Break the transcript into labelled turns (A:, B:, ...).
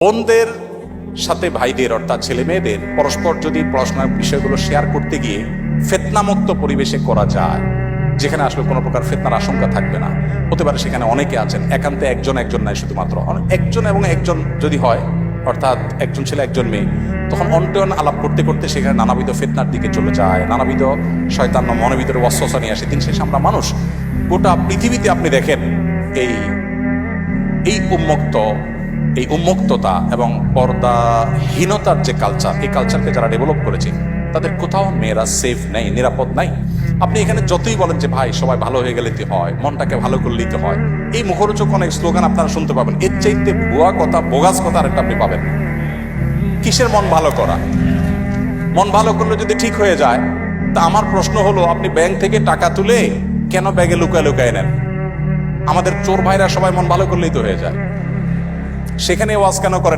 A: বোনদের সাথে ভাইদের অর্থাৎ ছেলে মেয়েদের পরস্পর যদি পড়াশোনার বিষয়গুলো শেয়ার করতে গিয়ে ফিতনামুক্ত পরিবেশে করা যায়, যেখানে আসলে কোনো প্রকার ফিতনার আশঙ্কা থাকবে না। হতে পারে সেখানে অনেকে আছেন, একান্তে একজন নাই, শুধুমাত্র একজন এবং একজন যদি হয়, অর্থাৎ একজন ছেলে একজন মেয়ে, তখন অন্টন আলাপ করতে করতে সেখানে নানাবিধ ফিতনার দিকে চলে যায়, নানাবিধ শয়তান মনের ভিতরে ওয়াসওয়াসা নিয়ে আসে। দিন শেষে আমরা মানুষ, গোটা পৃথিবীতে আপনি দেখেন এই উন্মুক্ততা এবং পর্দাহীনতার যে কালচার, এই কালচারকে যারা ডেভেলপ করেছে তাদের কোথাও মেয়েরা সেফ নেই, নিরাপদ নাই। আপনি এখানে যতই বলেন যে ভাই সবাই ভালো হয়ে গেলে হয়, মনটাকে ভালো করলেই তো হয়, এই মুখরোচক অনেক স্লোগান আপনারা শুনতে পাবেন। এর চাইতে ভুয়া কথা, বোগাস কথা আরেকটা আপনি পাবেন। কিসের মন ভালো করা? মন ভালো করলে যদি ঠিক হয়ে যায়, তা আমার প্রশ্ন হলো, আপনি ব্যাংক থেকে টাকা তুলে কেন ব্যাগে লুকায় লুকায় নেন? আমাদের চোর ভাইরা সবাই মন ভালো করলেই তো হয়ে যায়, সেখানে ওয়াজ কেন করেন?